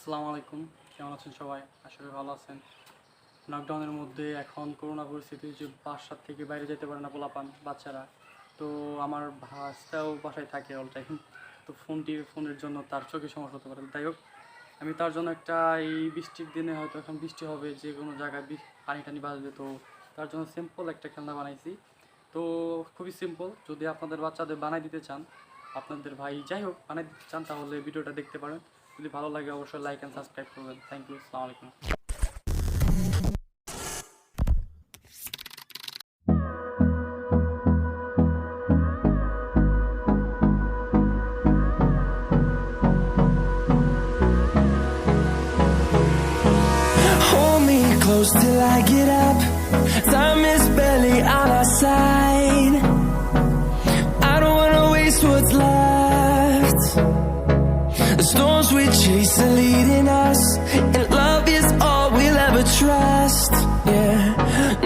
আসসালামু আলাইকুম, কেমন আছেন সবাই? আশা করি ভালো আছেন। লকডাউনের মধ্যে এখন করোনা পরিস্থিতি, যে বাসার থেকে বাইরে যেতে পারে না পোলাপান বাচ্চারা। তো আমার ভাইটাও বাসায় থাকে অল টাইম। তো ফোনের জন্য তার চোখে সমস্যা হতে পারে। যাই হোক, আমি তার জন্য একটা, এই বৃষ্টির দিনে হয়তো এখন বৃষ্টি হবে, যে কোনো জায়গায় পানি টানি বাজবে, তো তার জন্য সিম্পল একটা খেলনা বানাইছি। তো খুবই সিম্পল, যদি আপনাদের বাচ্চাদের বানাই দিতে চান, আপনাদের ভাই যাই হোক বানাই দিতে চান, তাহলে ভিডিওটা দেখতে পারেন। যদি ভালো লাগে অবশ্যই লাইক অ্যান্ড সাবস্ক্রাইব করবেন। থ্যাংক ইউ, আসসালামু আলাইকুম। Hold me close till I get up. Time is barely on our side. I don't wanna waste what's left. The storms we chase are leading us, and love is all we'll ever trust. Yeah,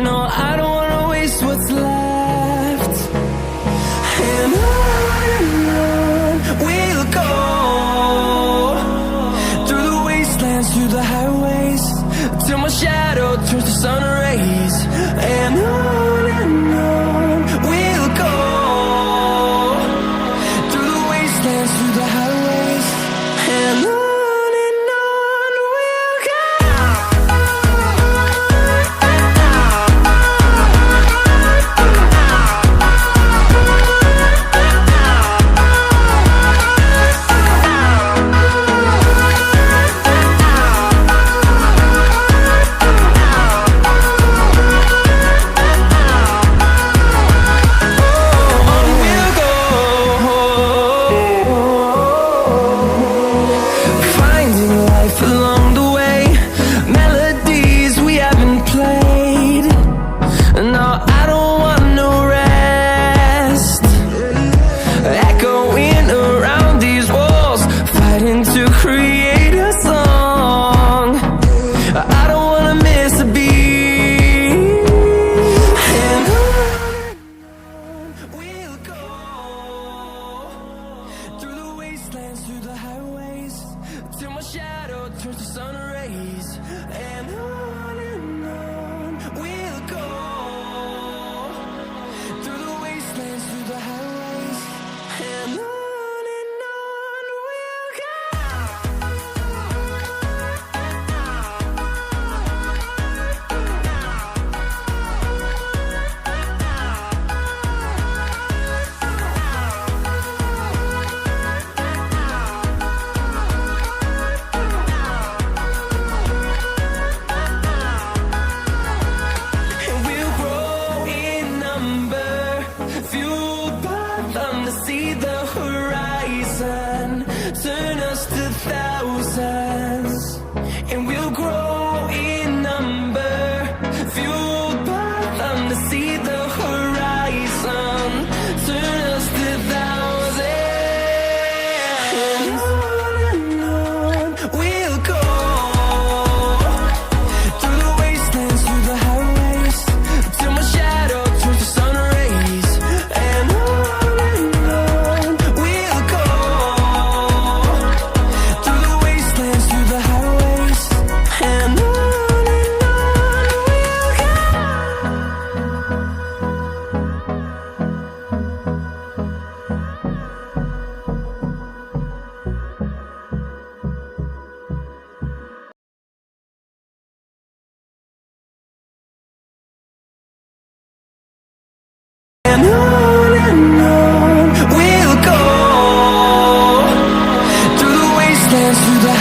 no, I don't wanna waste what's left. And on we'll go, through the wastelands, through the highways, till my shadow turns to sun rays. And on we'll go, through the wastelands, through the highways. And on we'll go. Finding life along the way, melodies we haven't played. No, I don't want no rest. Echoing around these walls, fighting to create a song. I don't wanna miss a beat. And on we'll go, through the wastelands, through the highways, till my shadow turns to sun rays. And on we'll go, through the wastelands, through the highways. And on we'll go. And we'll grow in number, fueled by them to see the horizon, turn us to thousands. And we'll grow in number, fueled by them to see the horizon, turn us to thousands. And on we'll go, through the wastelands, through the highways, till my shadow turns to sun rays. And on we'll go, through the wastelands, through the highways. And on we'll go. And on we'll go, through the wastelands, through the